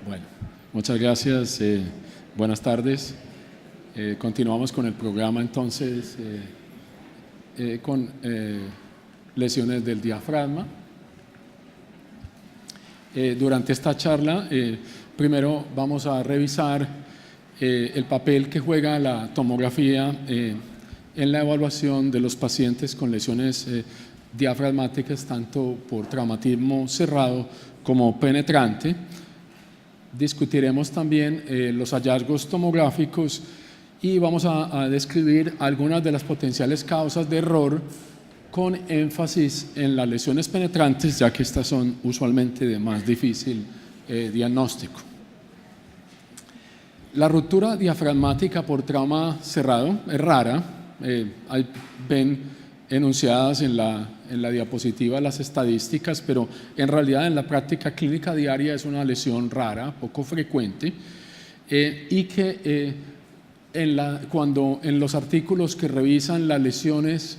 Bueno, muchas gracias. Buenas tardes. Continuamos con el programa entonces con lesiones del diafragma. Durante esta charla, primero vamos a revisar el papel que juega la tomografía en la evaluación de los pacientes con lesiones diafragmáticas, tanto por traumatismo cerrado como penetrante. Discutiremos también los hallazgos tomográficos y vamos a describir algunas de las potenciales causas de error con énfasis en las lesiones penetrantes, ya que estas son usualmente de más difícil diagnóstico. La ruptura diafragmática por trauma cerrado es rara. Ven enunciadas en la diapositiva las estadísticas, pero en realidad en la práctica clínica diaria es una lesión rara, poco frecuente, y que cuando en los artículos que revisan las lesiones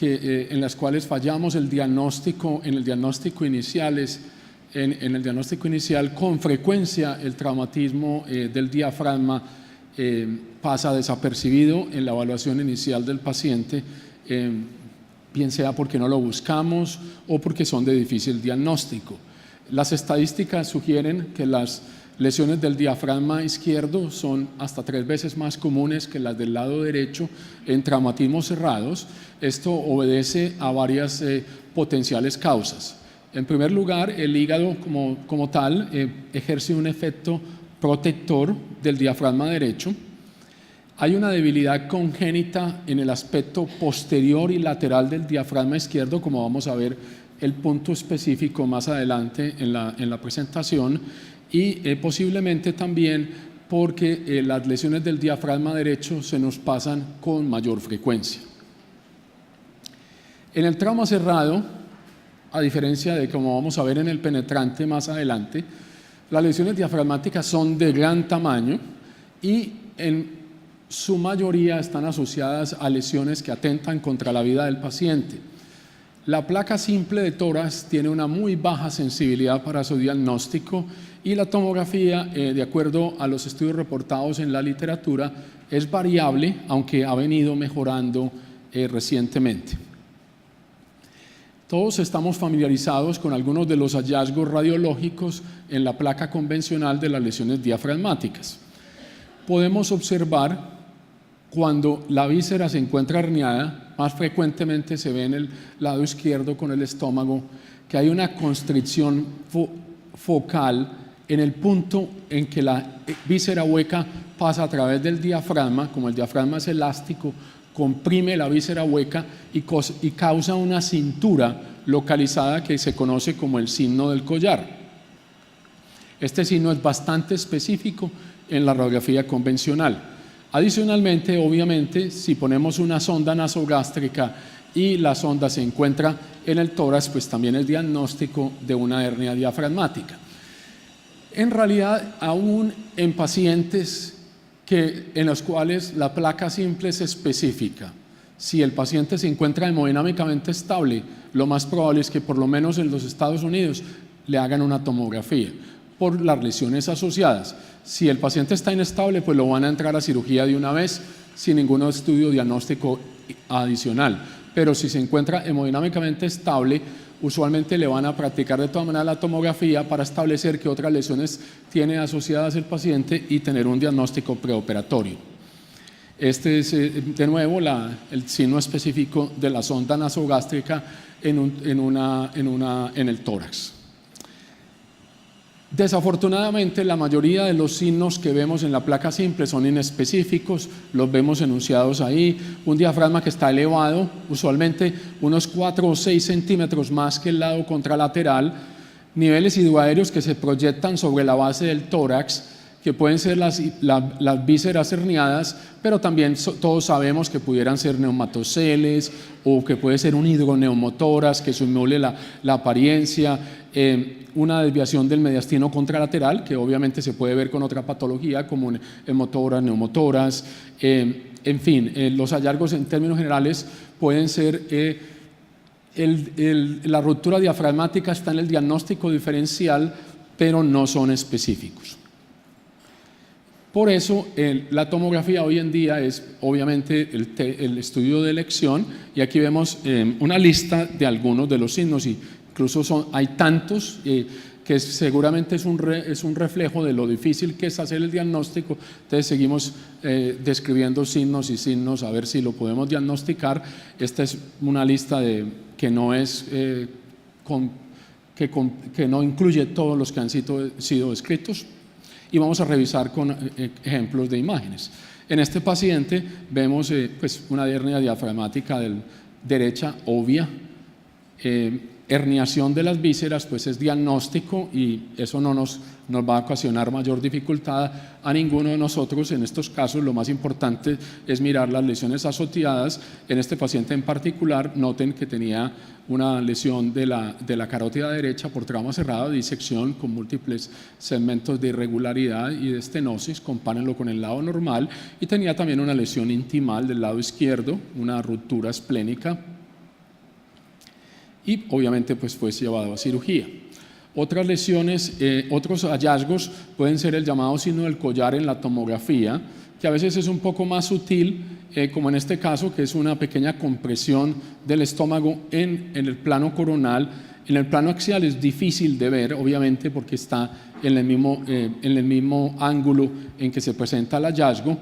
en las cuales fallamos en el diagnóstico inicial, en el diagnóstico inicial, con frecuencia el traumatismo del diafragma pasa desapercibido en la evaluación inicial del paciente, bien sea porque no lo buscamos o porque son de difícil diagnóstico. Las estadísticas sugieren que las lesiones del diafragma izquierdo son hasta 3 veces más comunes que las del lado derecho en traumatismos cerrados. Esto obedece a varias potenciales causas. En primer lugar, el hígado como tal ejerce un efecto protector del diafragma derecho. Hay una debilidad congénita en el aspecto posterior y lateral del diafragma izquierdo, como vamos a ver el punto específico más adelante en la presentación, y posiblemente también porque las lesiones del diafragma derecho se nos pasan con mayor frecuencia. En el trauma cerrado, a diferencia de como vamos a ver en el penetrante más adelante, las lesiones diafragmáticas son de gran tamaño y en su mayoría están asociadas a lesiones que atentan contra la vida del paciente. La placa simple de tórax tiene una muy baja sensibilidad para su diagnóstico y la tomografía, de acuerdo a los estudios reportados en la literatura, es variable, aunque ha venido mejorando recientemente. Todos estamos familiarizados con algunos de los hallazgos radiológicos en la placa convencional de las lesiones diafragmáticas. Podemos observar cuando la víscera se encuentra herniada, más frecuentemente se ve en el lado izquierdo con el estómago, que hay una constricción focal en el punto en que la víscera hueca pasa a través del diafragma. Como el diafragma es elástico, comprime la víscera hueca y causa una cintura localizada que se conoce como el signo del collar. Este signo es bastante específico en la radiografía convencional. Adicionalmente, obviamente, si ponemos una sonda nasogástrica y la sonda se encuentra en el tórax, pues también es diagnóstico de una hernia diafragmática. En realidad, aún en pacientes en los cuales la placa simple es específica, si el paciente se encuentra hemodinámicamente estable, lo más probable es que por lo menos en los Estados Unidos le hagan una tomografía por las lesiones asociadas. Si el paciente está inestable, pues lo van a entrar a cirugía de una vez sin ningún estudio diagnóstico adicional. Pero si se encuentra hemodinámicamente estable, usualmente le van a practicar de todas maneras la tomografía para establecer qué otras lesiones tiene asociadas el paciente y tener un diagnóstico preoperatorio. Este es de nuevo el signo específico de la sonda nasogástrica en el tórax. Desafortunadamente, la mayoría de los signos que vemos en la placa simple son inespecíficos, los vemos enunciados ahí. Un diafragma que está elevado, usualmente unos 4 o 6 centímetros más que el lado contralateral, niveles hidroaéreos que se proyectan sobre la base del tórax, que pueden ser las vísceras herniadas, pero también todos sabemos que pudieran ser neumatoceles o que puede ser un hidroneumotórax que simule la apariencia, una desviación del mediastino contralateral, que obviamente se puede ver con otra patología como hemotórax, neumotórax, en fin, los hallazgos en términos generales pueden ser la ruptura diafragmática está en el diagnóstico diferencial pero no son específicos. Por eso la tomografía hoy en día es obviamente el estudio de elección, y aquí vemos una lista de algunos de los signos, y incluso hay tantos que seguramente es un reflejo de lo difícil que es hacer el diagnóstico. Entonces seguimos describiendo signos y signos a ver si lo podemos diagnosticar. Esta es una lista que no es que no incluye todos los que han sido descritos, y vamos a revisar con ejemplos de imágenes. En este paciente vemos pues una hernia diafragmática derecha obvia, herniación de las vísceras, pues es diagnóstico, y eso no nos va a ocasionar mayor dificultad a ninguno de nosotros. En estos casos lo más importante es mirar las lesiones asociadas. En este paciente en particular, noten que tenía una lesión de la carótida derecha por trauma cerrado, disección con múltiples segmentos de irregularidad y de estenosis, compárenlo con el lado normal, y tenía también una lesión intimal del lado izquierdo, una ruptura esplénica, y obviamente pues fue llevado a cirugía. Otras lesiones, otros hallazgos pueden ser el llamado signo del collar en la tomografía, que a veces es un poco más sutil, como en este caso, que es una pequeña compresión del estómago en el plano coronal. En el plano axial es difícil de ver, obviamente, porque está en el mismo ángulo en que se presenta el hallazgo.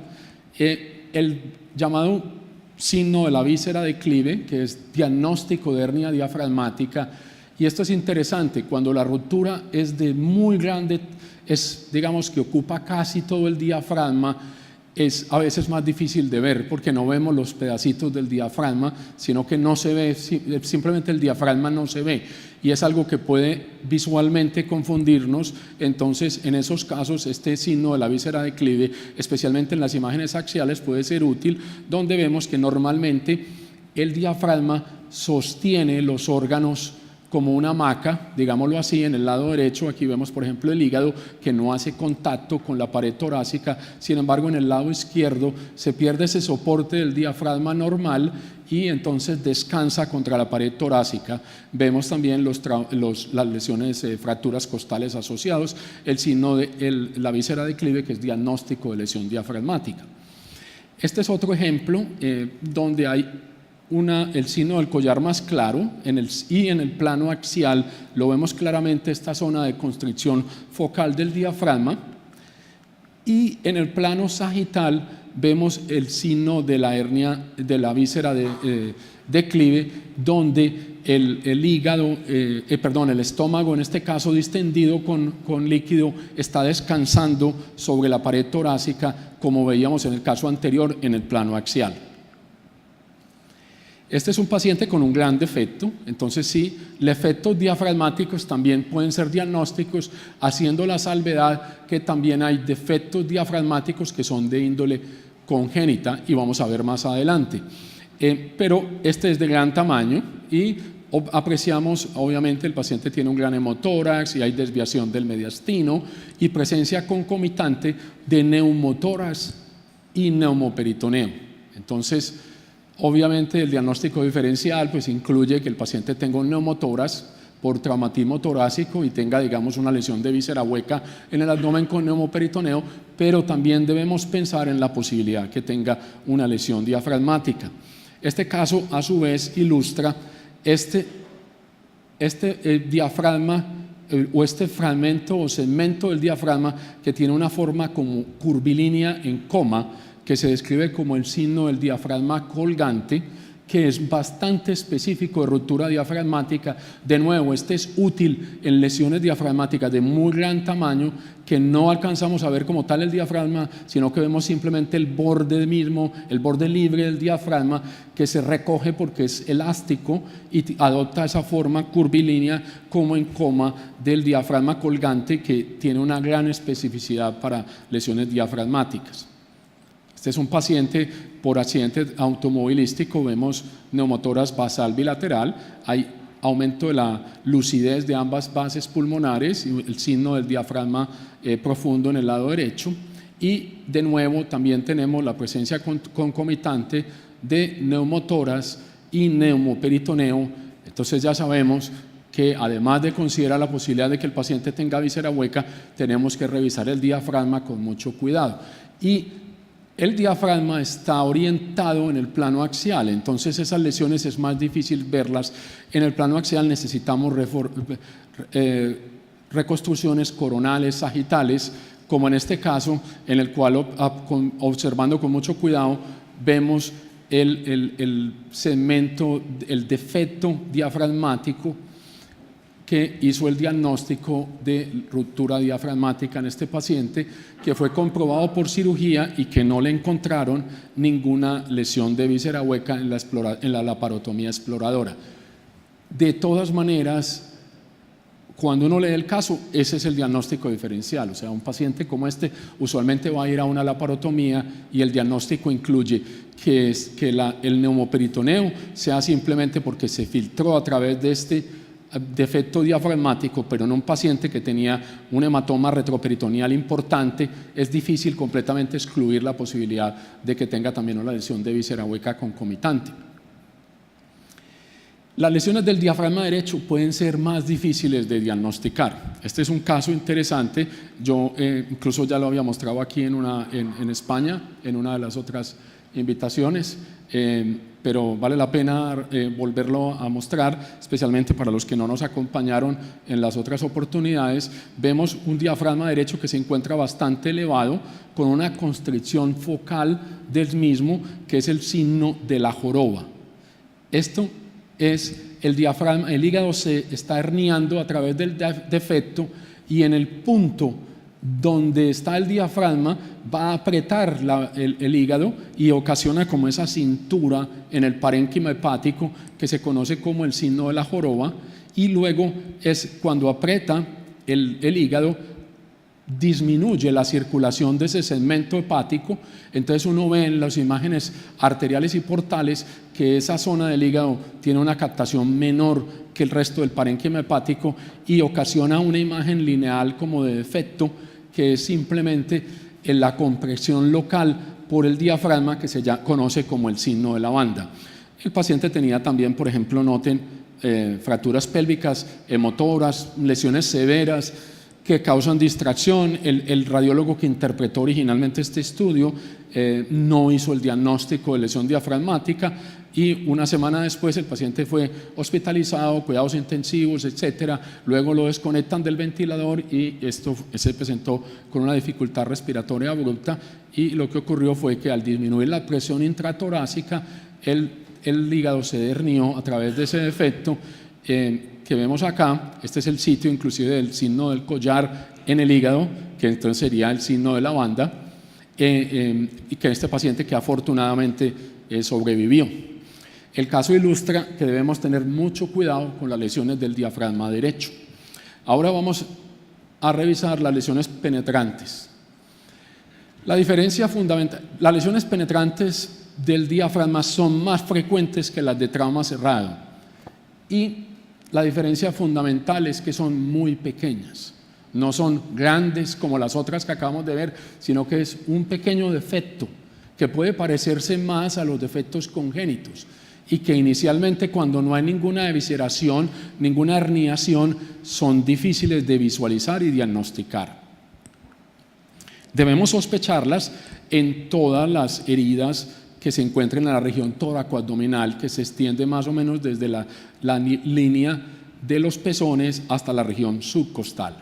El llamado signo de la víscera declive, que es diagnóstico de hernia diafragmática, y esto es interesante, cuando la ruptura es de muy grande, digamos que ocupa casi todo el diafragma, es a veces más difícil de ver porque no vemos los pedacitos del diafragma, sino que no se ve, simplemente el diafragma no se ve, y es algo que puede visualmente confundirnos. Entonces, en esos casos, este signo de la víscera declive, especialmente en las imágenes axiales, puede ser útil, donde vemos que normalmente el diafragma sostiene los órganos como una hamaca, digámoslo así. En el lado derecho, aquí vemos por ejemplo el hígado, que no hace contacto con la pared torácica. Sin embargo, en el lado izquierdo se pierde ese soporte del diafragma normal y entonces descansa contra la pared torácica. Vemos también las lesiones, fracturas costales asociados, el signo de la víscera declive, que es diagnóstico de lesión diafragmática. Este es otro ejemplo donde hay el signo del collar más claro, y en el plano axial lo vemos claramente, esta zona de constricción focal del diafragma, y en el plano sagital vemos el signo de la hernia de la víscera declive, donde el hígado, el estómago, en este caso distendido con líquido, está descansando sobre la pared torácica, como veíamos en el caso anterior en el plano axial. Este es un paciente con un gran defecto, entonces sí, los efectos diafragmáticos también pueden ser diagnósticos, haciendo la salvedad que también hay defectos diafragmáticos que son de índole congénita, y vamos a ver más adelante. Pero este es de gran tamaño, y apreciamos, obviamente, el paciente tiene un gran hemotórax y hay desviación del mediastino y presencia concomitante de neumotórax y neumoperitoneo. Entonces, obviamente el diagnóstico diferencial pues incluye que el paciente tenga un neumotórax por traumatismo torácico y tenga, digamos, una lesión de víscera hueca en el abdomen con neumoperitoneo, pero también debemos pensar en la posibilidad que tenga una lesión diafragmática. Este caso, a su vez, ilustra este diafragma o este fragmento o segmento del diafragma que tiene una forma como curvilínea en coma, que se describe como el signo del diafragma colgante, que es bastante específico de ruptura diafragmática. De nuevo, este es útil en lesiones diafragmáticas de muy gran tamaño, que no alcanzamos a ver como tal el diafragma, sino que vemos simplemente el borde mismo, el borde libre del diafragma, que se recoge porque es elástico y adopta esa forma curvilínea como en coma del diafragma colgante, que tiene una gran especificidad para lesiones diafragmáticas. Este es un paciente por accidente automovilístico, vemos neumotórax basal bilateral, hay aumento de la lucidez de ambas bases pulmonares y el signo del diafragma profundo en el lado derecho, y de nuevo también tenemos la presencia concomitante de neumotórax y neumoperitoneo. Entonces ya sabemos que además de considerar la posibilidad de que el paciente tenga víscera hueca, tenemos que revisar el diafragma con mucho cuidado. Y el diafragma está orientado en el plano axial, entonces esas lesiones es más difícil verlas. En el plano axial necesitamos reconstrucciones coronales, sagitales, como en este caso, en el cual observando con mucho cuidado vemos el segmento, el defecto diafragmático que hizo el diagnóstico de ruptura diafragmática en este paciente, que fue comprobado por cirugía y que no le encontraron ninguna lesión de víscera hueca en la laparotomía exploradora. De todas maneras, cuando uno lee el caso, ese es el diagnóstico diferencial. O sea, un paciente como este usualmente va a ir a una laparotomía y el diagnóstico incluye que el neumoperitoneo sea simplemente porque se filtró a través de este defecto diafragmático, pero en un paciente que tenía un hematoma retroperitoneal importante, es difícil completamente excluir la posibilidad de que tenga también una lesión de víscera hueca concomitante. Las lesiones del diafragma derecho pueden ser más difíciles de diagnosticar. Este es un caso interesante. Yo incluso ya lo había mostrado aquí en España, en una de las otras invitaciones, pero vale la pena volverlo a mostrar, especialmente para los que no nos acompañaron en las otras oportunidades. Vemos un diafragma derecho que se encuentra bastante elevado, con una constricción focal del mismo, que es el signo de la joroba. Esto es el diafragma, el hígado se está herniando a través del defecto, y en el punto donde está el diafragma va a apretar el hígado y ocasiona como esa cintura en el parénquima hepático que se conoce como el signo de la joroba, y luego es cuando aprieta el hígado, disminuye la circulación de ese segmento hepático. Entonces uno ve en las imágenes arteriales y portales que esa zona del hígado tiene una captación menor que el resto del parénquima hepático y ocasiona una imagen lineal como de defecto, que es simplemente en la compresión local por el diafragma, que se ya conoce como el signo de la banda. El paciente tenía también, por ejemplo, noten fracturas pélvicas, hemotoras, lesiones severas que causan distracción. El radiólogo que interpretó originalmente este estudio no hizo el diagnóstico de lesión diafragmática, y una semana después el paciente fue hospitalizado, cuidados intensivos, etcétera. Luego lo desconectan del ventilador y esto se presentó con una dificultad respiratoria abrupta, y lo que ocurrió fue que al disminuir la presión intratorácica, el hígado se hernió a través de ese defecto que vemos acá. Este es el sitio inclusive del signo del collar en el hígado, que entonces sería el signo de la banda, y que este paciente que afortunadamente sobrevivió. El caso ilustra que debemos tener mucho cuidado con las lesiones del diafragma derecho. Ahora vamos a revisar las lesiones penetrantes. La diferencia fundamental: las lesiones penetrantes del diafragma son más frecuentes que las de trauma cerrado, y la diferencia fundamental es que son muy pequeñas. No son grandes como las otras que acabamos de ver, sino que es un pequeño defecto que puede parecerse más a los defectos congénitos, y que inicialmente, cuando no hay ninguna evisceración, ninguna herniación, son difíciles de visualizar y diagnosticar. Debemos sospecharlas en todas las heridas que se encuentren en la región tóraco-abdominal, que se extiende más o menos desde la línea de los pezones hasta la región subcostal.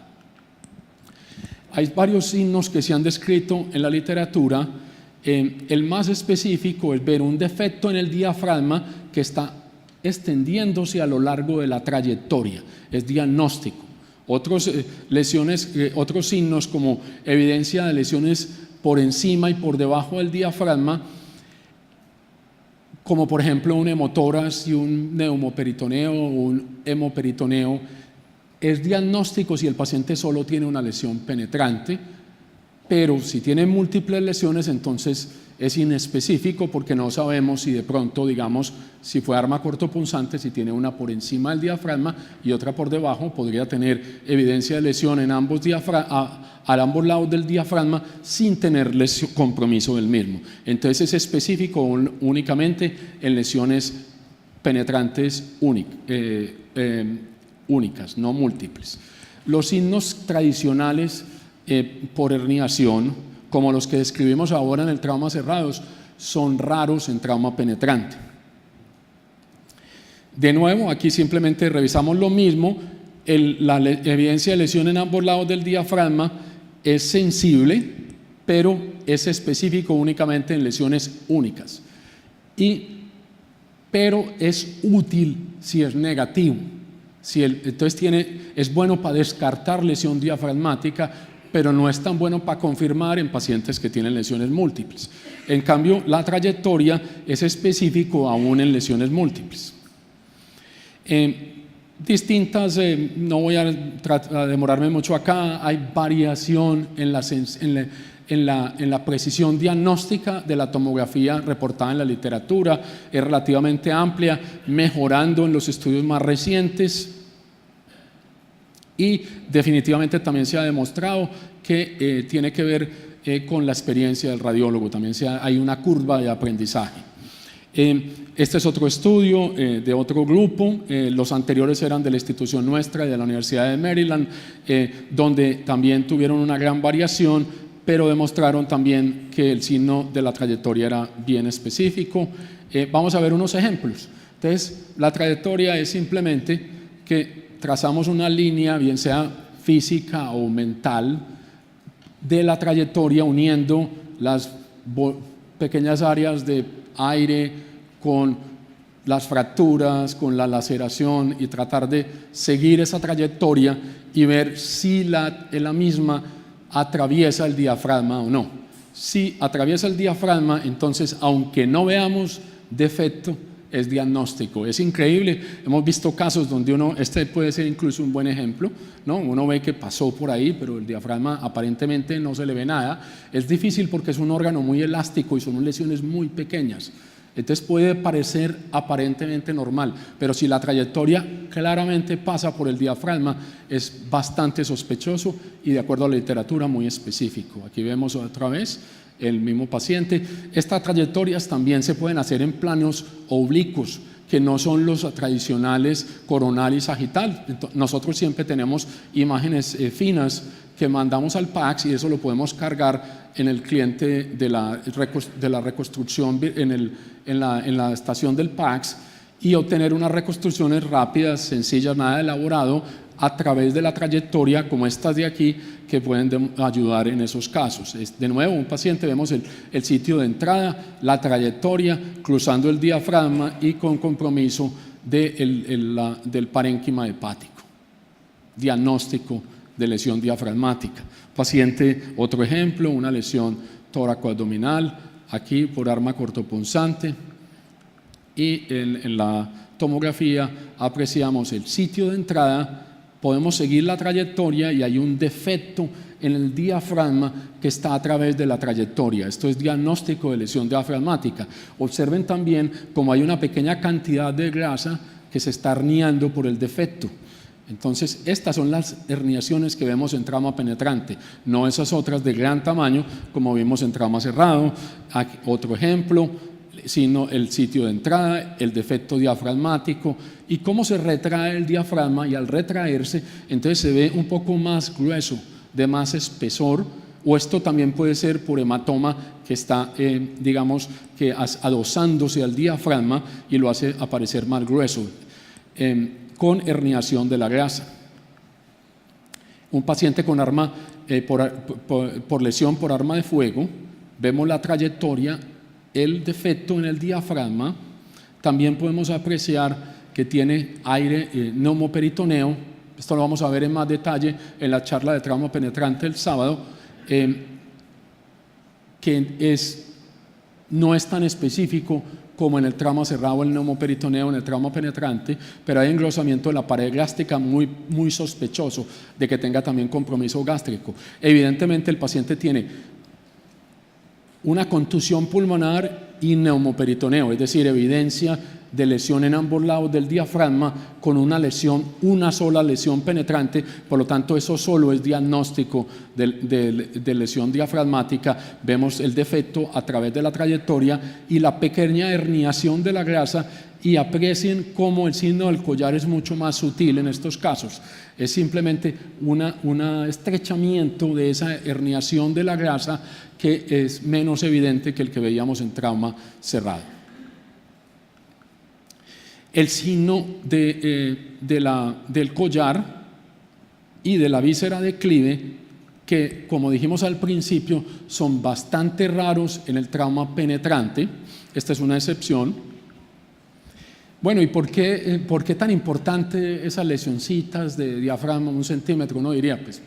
Hay varios signos que se han descrito en la literatura. El más específico es ver un defecto en el diafragma que está extendiéndose a lo largo de la trayectoria, es diagnóstico. Otros signos, como evidencia de lesiones por encima y por debajo del diafragma, como por ejemplo un hemotórax y un neumoperitoneo o un hemoperitoneo, es diagnóstico si el paciente solo tiene una lesión penetrante. Pero si tiene múltiples lesiones, entonces es inespecífico, porque no sabemos si de pronto, digamos, si fue arma cortopunzante, si tiene una por encima del diafragma y otra por debajo, podría tener evidencia de lesión en ambos lados del diafragma sin tener compromiso del mismo. Entonces es específico únicamente en lesiones penetrantes únicas, no múltiples. Los signos tradicionales por herniación, como los que describimos ahora en el trauma cerrados, son raros en trauma penetrante. De nuevo, aquí simplemente revisamos lo mismo. La evidencia de lesión en ambos lados del diafragma es sensible, pero es específico únicamente en lesiones únicas. Pero es útil si es negativo. Entonces es bueno para descartar lesión diafragmática, pero no es tan bueno para confirmar en pacientes que tienen lesiones múltiples. En cambio, la trayectoria es específico aún en lesiones múltiples. No voy a demorarme mucho acá, hay variación en la precisión diagnóstica de la tomografía reportada en la literatura, es relativamente amplia, mejorando en los estudios más recientes, y definitivamente también se ha demostrado que tiene que ver con la experiencia del radiólogo, también hay una curva de aprendizaje. Este es otro estudio de otro grupo, los anteriores eran de la institución nuestra, de la Universidad de Maryland, donde también tuvieron una gran variación, pero demostraron también que el signo de la trayectoria era bien específico. Vamos a ver unos ejemplos. Entonces, la trayectoria es simplemente que trazamos una línea, bien sea física o mental, de la trayectoria uniendo las pequeñas áreas de aire con las fracturas, con la laceración, y tratar de seguir esa trayectoria y ver si la misma atraviesa el diafragma o no. Si atraviesa el diafragma, entonces, aunque no veamos defecto, es diagnóstico. Es increíble, hemos visto casos donde este puede ser incluso un buen ejemplo, ¿no? Uno ve que pasó por ahí, pero el diafragma aparentemente no se le ve nada. Es difícil porque es un órgano muy elástico y son lesiones muy pequeñas. Entonces puede parecer aparentemente normal, pero si la trayectoria claramente pasa por el diafragma, es bastante sospechoso y, de acuerdo a la literatura, muy específico. Aquí vemos otra vez el mismo paciente. Estas trayectorias también se pueden hacer en planos oblicuos, que no son los tradicionales coronal y sagital. Nosotros siempre tenemos imágenes finas que mandamos al PACS, y eso lo podemos cargar en el cliente de la reconstrucción en la estación del PACS, y obtener unas reconstrucciones rápidas, sencillas, nada elaborado, a través de la trayectoria como estas de aquí, que pueden ayudar en esos casos. De nuevo, un paciente, vemos el sitio de entrada, la trayectoria, cruzando el diafragma y con compromiso del parénquima hepático. Diagnóstico de lesión diafragmática. Paciente, otro ejemplo, una lesión tóraco-abdominal, aquí por arma cortopunzante, y en la tomografía apreciamos el sitio de entrada, podemos seguir la trayectoria y hay un defecto en el diafragma que está a través de la trayectoria. Esto es diagnóstico de lesión diafragmática. Observen también cómo hay una pequeña cantidad de grasa que se está herniando por el defecto. Entonces, estas son las herniaciones que vemos en trauma penetrante, no esas otras de gran tamaño como vimos en trauma cerrado. Aquí, otro ejemplo, sino el sitio de entrada, el defecto diafragmático y cómo se retrae el diafragma, y al retraerse, entonces se ve un poco más grueso, de más espesor, o esto también puede ser por hematoma que está, digamos, que adosándose al diafragma y lo hace aparecer más grueso. Con herniación de la grasa. Un paciente con arma por lesión por arma de fuego, vemos la trayectoria, el defecto en el diafragma, también podemos apreciar que tiene aire neumoperitoneo. Esto lo vamos a ver en más detalle en la charla de trauma penetrante el sábado, que no es tan específico como en el trauma cerrado, el neumoperitoneo, en el trauma penetrante, pero hay engrosamiento de la pared gástrica muy, muy sospechoso de que tenga también compromiso gástrico. Evidentemente el paciente tiene una contusión pulmonar y neumoperitoneo, es decir, evidencia de lesión en ambos lados del diafragma con una sola lesión penetrante. Por lo tanto, eso solo es diagnóstico de lesión diafragmática. Vemos el defecto a través de la trayectoria y la pequeña herniación de la grasa, y aprecien cómo el signo del collar es mucho más sutil en estos casos. Es simplemente un estrechamiento de esa herniación de la grasa que es menos evidente que el que veíamos en trauma cerrado. El signo del collar y de la víscera declive, que como dijimos al principio son bastante raros en el trauma penetrante. Esta es una excepción. Bueno, ¿y por qué tan importante esas lesioncitas de diafragma, 1 centímetro? Uno diría, pues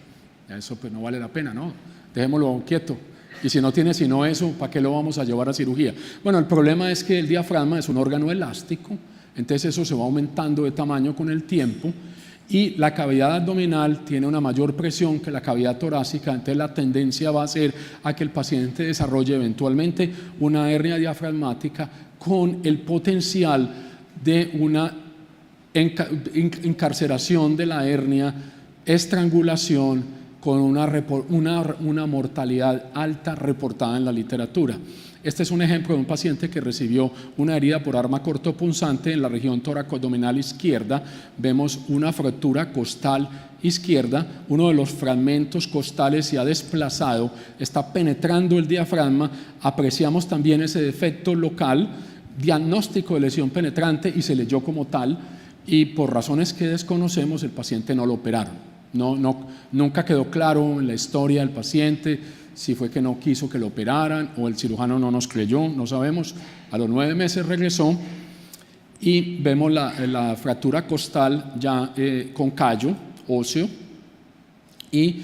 eso pues no vale la pena, ¿no? Dejémoslo quieto. Y si no tiene sino eso, ¿para qué lo vamos a llevar a cirugía? Bueno, el problema es que el diafragma es un órgano elástico, entonces eso se va aumentando de tamaño con el tiempo, y la cavidad abdominal tiene una mayor presión que la cavidad torácica. Entonces la tendencia va a ser a que el paciente desarrolle eventualmente una hernia diafragmática con el potencial de una encarceración de la hernia, estrangulación, con una mortalidad alta reportada en la literatura. Este es un ejemplo de un paciente que recibió una herida por arma cortopunzante en la región toracoabdominal izquierda. Vemos una fractura costal izquierda, uno de los fragmentos costales se ha desplazado, está penetrando el diafragma. Apreciamos también ese defecto local, diagnóstico de lesión penetrante, y se leyó como tal, y por razones que desconocemos el paciente no lo operaron. Nunca quedó claro en la historia del paciente si fue que no quiso que lo operaran o el cirujano no nos creyó, no sabemos. A los 9 meses regresó y vemos la fractura costal ya con callo óseo, y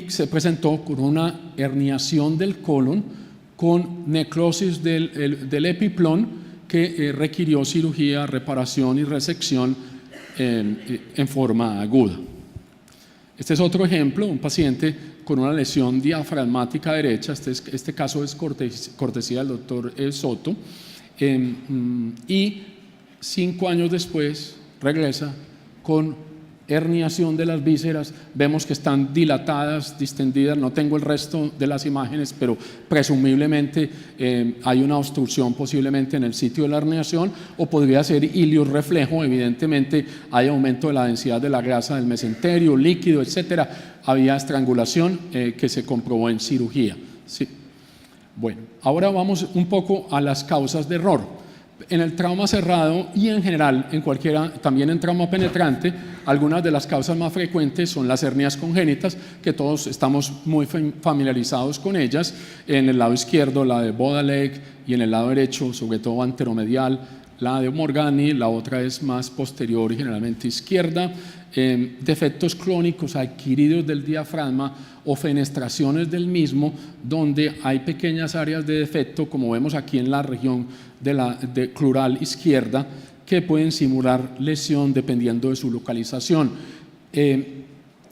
se presentó con una herniación del colon con necrosis del epiplón que requirió cirugía, reparación y resección en forma aguda. Este es otro ejemplo, un paciente con una lesión diafragmática derecha. Este caso es cortesía del doctor Soto, y 5 años después regresa con herniación de las vísceras. Vemos que están dilatadas, distendidas. No tengo el resto de las imágenes, pero presumiblemente hay una obstrucción posiblemente en el sitio de la herniación, o podría ser iliorreflejo. Evidentemente hay aumento de la densidad de la grasa del mesenterio, líquido, etcétera. Había estrangulación que se comprobó en cirugía. Sí. Bueno, ahora vamos un poco a las causas de error. En el trauma cerrado y en general, también en trauma penetrante, algunas de las causas más frecuentes son las hernias congénitas, que todos estamos muy familiarizados con ellas. En el lado izquierdo, la de Bodaleg, y en el lado derecho, sobre todo anteromedial, la de Morgani. La otra es más posterior y generalmente izquierda. Defectos crónicos adquiridos del diafragma o fenestraciones del mismo, donde hay pequeñas áreas de defecto, como vemos aquí en la región de crural izquierda, que pueden simular lesión dependiendo de su localización.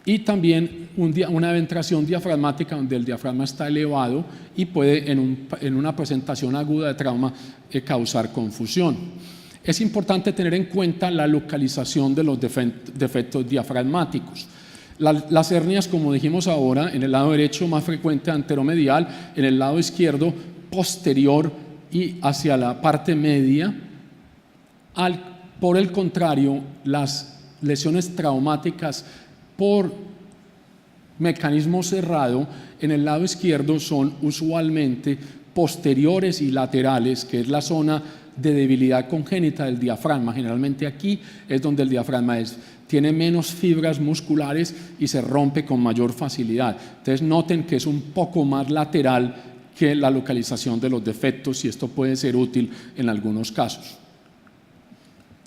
Y también una ventración diafragmática donde el diafragma está elevado y puede en una presentación aguda de trauma causar confusión. Es importante tener en cuenta la localización de los defectos diafragmáticos. Las hernias, como dijimos ahora, en el lado derecho más frecuente anteromedial, en el lado izquierdo posterior y hacia la parte media. Por el contrario, las lesiones traumáticas por mecanismo cerrado en el lado izquierdo son usualmente posteriores y laterales, que es la zona de debilidad congénita del diafragma. Generalmente aquí es donde el diafragma tiene menos fibras musculares y se rompe con mayor facilidad. Entonces noten que es un poco más lateral que la localización de los defectos, y esto puede ser útil en algunos casos.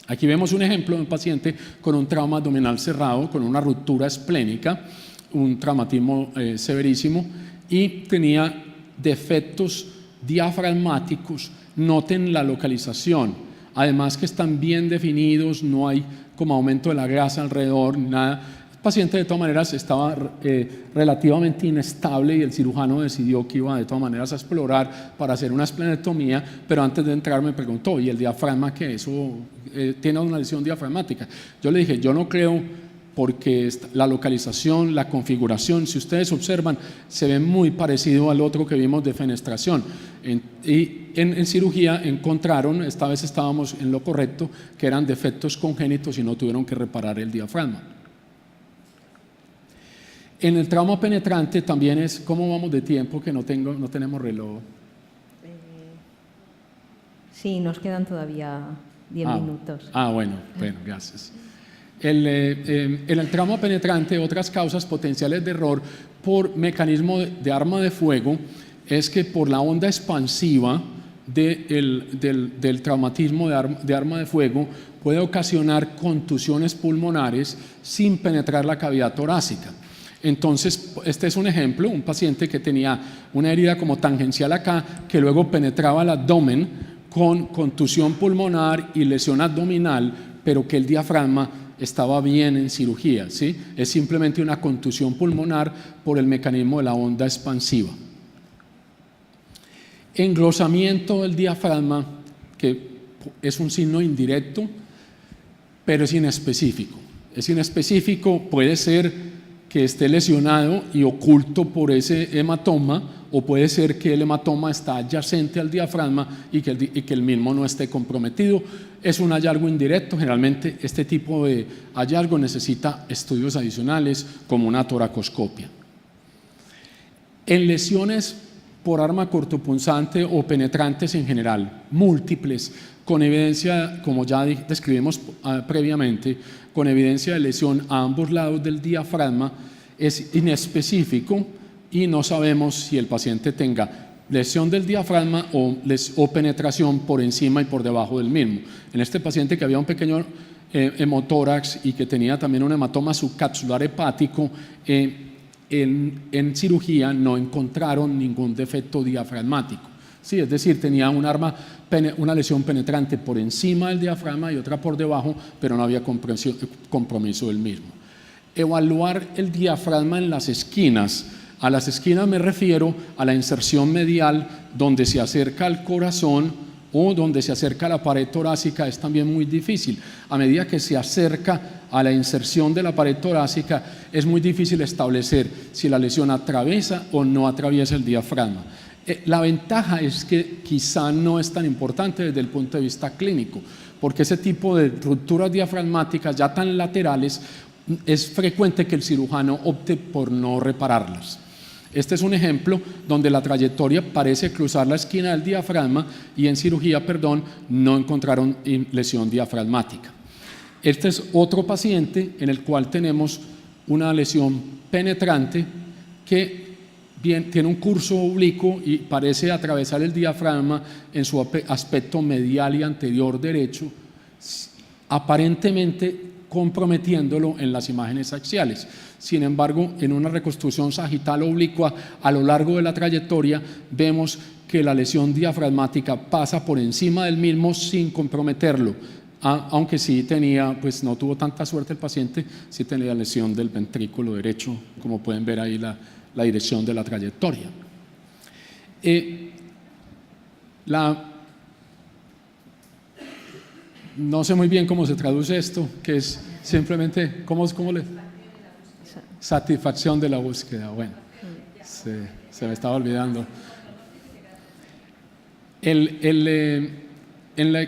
Aquí vemos un ejemplo de un paciente con un trauma abdominal cerrado, con una ruptura esplénica, un traumatismo severísimo, y tenía defectos diafragmáticos. Noten la localización, además que están bien definidos, no hay como aumento de la grasa alrededor, nada. paciente de todas maneras estaba relativamente inestable y el cirujano decidió que iba de todas maneras a explorar para hacer una esplenectomía, pero antes de entrar me preguntó, ¿y el diafragma qué? ¿Eso tiene una lesión diafragmática? Yo le dije, yo no creo, porque la localización, la configuración, si ustedes observan, se ve muy parecido al otro que vimos de fenestración. Y en cirugía encontraron, esta vez estábamos en lo correcto, que eran defectos congénitos y no tuvieron que reparar el diafragma. En el trauma penetrante también es, ¿cómo vamos de tiempo? Que no tenemos reloj. Sí, nos quedan todavía 10 minutos. Bueno, gracias. En el trauma penetrante, otras causas potenciales de error por mecanismo de arma de fuego es que por la onda expansiva del traumatismo de arma de fuego puede ocasionar contusiones pulmonares sin penetrar la cavidad torácica. Entonces, este es un ejemplo, un paciente que tenía una herida como tangencial acá, que luego penetraba el abdomen con contusión pulmonar y lesión abdominal, pero que el diafragma estaba bien en cirugía, ¿sí? Es simplemente una contusión pulmonar por el mecanismo de la onda expansiva. Engrosamiento del diafragma, que es un signo indirecto, pero es inespecífico. Es inespecífico, puede ser que esté lesionado y oculto por ese hematoma, o puede ser que el hematoma está adyacente al diafragma y que el mismo no esté comprometido. Es un hallazgo indirecto. Generalmente este tipo de hallazgo necesita estudios adicionales como una toracoscopia. En lesiones por arma cortopunzante o penetrantes en general, múltiples, con evidencia, como ya describimos previamente, con evidencia de lesión a ambos lados del diafragma, es inespecífico y no sabemos si el paciente tenga lesión del diafragma o penetración por encima y por debajo del mismo. En este paciente que había un pequeño hemotórax y que tenía también un hematoma subcapsular hepático, en cirugía no encontraron ningún defecto diafragmático. Sí, es decir, tenía una lesión penetrante por encima del diafragma y otra por debajo, pero no había compromiso del mismo. Evaluar el diafragma en las esquinas. A las esquinas me refiero a la inserción medial donde se acerca al corazón o donde se acerca a la pared torácica. Es también muy difícil. A medida que se acerca a la inserción de la pared torácica, es muy difícil establecer si la lesión atraviesa o no atraviesa el diafragma. La ventaja es que quizá no es tan importante desde el punto de vista clínico, porque ese tipo de rupturas diafragmáticas ya tan laterales es frecuente que el cirujano opte por no repararlas. Este es un ejemplo donde la trayectoria parece cruzar la esquina del diafragma y en cirugía, no encontraron lesión diafragmática. Este es otro paciente en el cual tenemos una lesión penetrante que tiene un curso oblicuo y parece atravesar el diafragma en su aspecto medial y anterior derecho, aparentemente comprometiéndolo en las imágenes axiales. Sin embargo, en una reconstrucción sagital oblicua a lo largo de la trayectoria vemos que la lesión diafragmática pasa por encima del mismo sin comprometerlo, aunque sí tenía, pues no tuvo tanta suerte el paciente, sí tenía lesión del ventrículo derecho, como pueden ver ahí la dirección de la trayectoria. No sé muy bien cómo se traduce esto, que es simplemente, ¿cómo le? Satisfacción de la búsqueda. Bueno, se me estaba olvidando.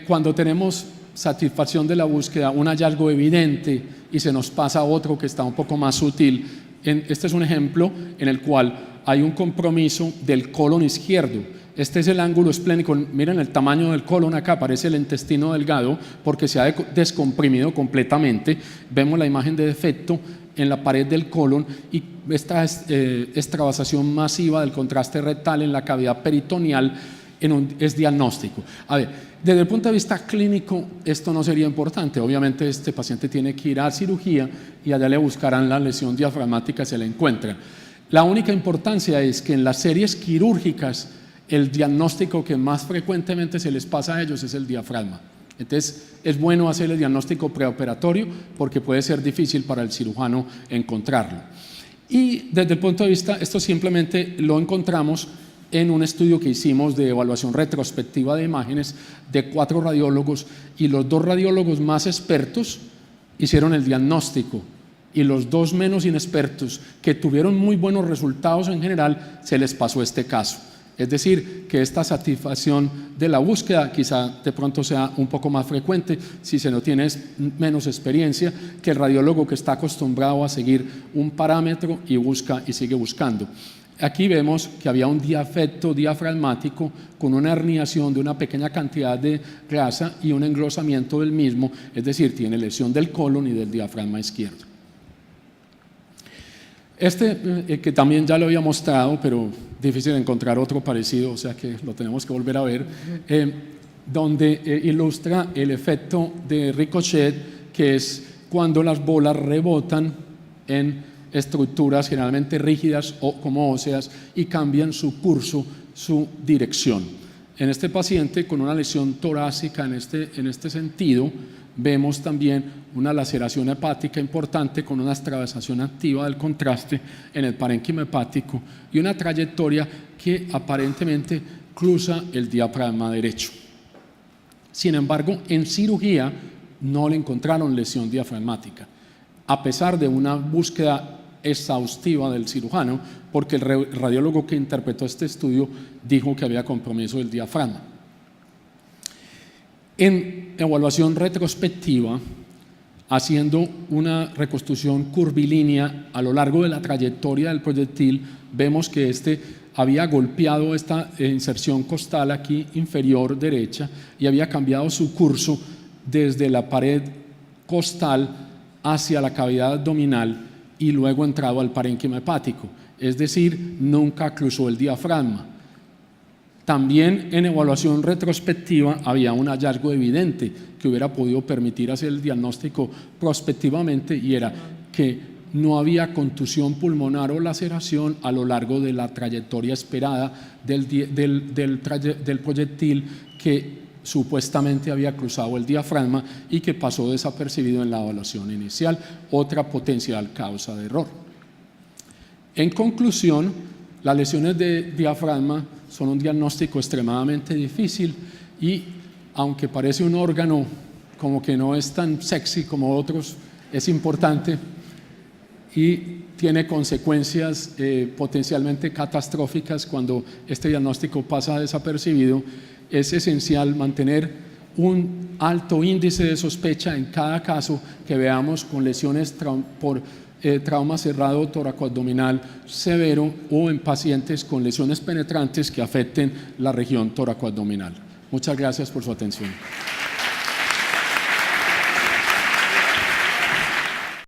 Cuando tenemos satisfacción de la búsqueda, un hallazgo evidente y se nos pasa otro que está un poco más sutil. Este es un ejemplo en el cual hay un compromiso del colon izquierdo. Este es el ángulo esplénico. Miren el tamaño del colon acá, parece el intestino delgado porque se ha descomprimido completamente. Vemos la imagen de defecto en la pared del colon y esta extravasación masiva del contraste rectal en la cavidad peritoneal es diagnóstico. A ver, desde el punto de vista clínico esto no sería importante. Obviamente este paciente tiene que ir a cirugía y allá le buscarán la lesión diafragmática, se la encuentran. La única importancia es que en las series quirúrgicas el diagnóstico que más frecuentemente se les pasa a ellos es el diafragma. Entonces, es bueno hacer el diagnóstico preoperatorio porque puede ser difícil para el cirujano encontrarlo. Y desde el punto de vista, esto simplemente lo encontramos en un estudio que hicimos de evaluación retrospectiva de imágenes de 4 radiólogos, y los 2 radiólogos más expertos hicieron el diagnóstico y los 2 menos inexpertos, que tuvieron muy buenos resultados en general, se les pasó este caso. Es decir, que esta satisfacción de la búsqueda quizá de pronto sea un poco más frecuente si se no tiene menos experiencia que el radiólogo que está acostumbrado a seguir un parámetro y busca y sigue buscando. Aquí vemos que había un defecto diafragmático con una herniación de una pequeña cantidad de grasa y un engrosamiento del mismo, es decir, tiene lesión del colon y del diafragma izquierdo. Que también ya lo había mostrado, pero difícil encontrar otro parecido, o sea que lo tenemos que volver a ver, donde ilustra el efecto de ricochet, que es cuando las bolas rebotan en estructuras generalmente rígidas o como óseas y cambian su curso, su dirección. En este paciente con una lesión torácica en este sentido, vemos también una laceración hepática importante con una extravasación activa del contraste en el parénquima hepático y una trayectoria que aparentemente cruza el diafragma derecho. Sin embargo, en cirugía no le encontraron lesión diafragmática, a pesar de una búsqueda exhaustiva del cirujano, porque el radiólogo que interpretó este estudio dijo que había compromiso del diafragma. En evaluación retrospectiva, haciendo una reconstrucción curvilínea a lo largo de la trayectoria del proyectil, vemos que había golpeado esta inserción costal aquí inferior derecha y había cambiado su curso desde la pared costal hacia la cavidad abdominal y luego entrado al parénquima hepático, es decir, nunca cruzó el diafragma. También en evaluación retrospectiva había un hallazgo evidente que hubiera podido permitir hacer el diagnóstico prospectivamente, y era que no había contusión pulmonar o laceración a lo largo de la trayectoria esperada del proyectil que supuestamente había cruzado el diafragma y que pasó desapercibido en la evaluación inicial, otra potencial causa de error. En conclusión, las lesiones de diafragma son un diagnóstico extremadamente difícil y, aunque parece un órgano como que no es tan sexy como otros, es importante y tiene consecuencias potencialmente catastróficas cuando este diagnóstico pasa desapercibido. Es esencial mantener un alto índice de sospecha en cada caso que veamos con lesiones por trauma cerrado toracoabdominal severo o en pacientes con lesiones penetrantes que afecten la región toracoabdominal. Muchas gracias por su atención.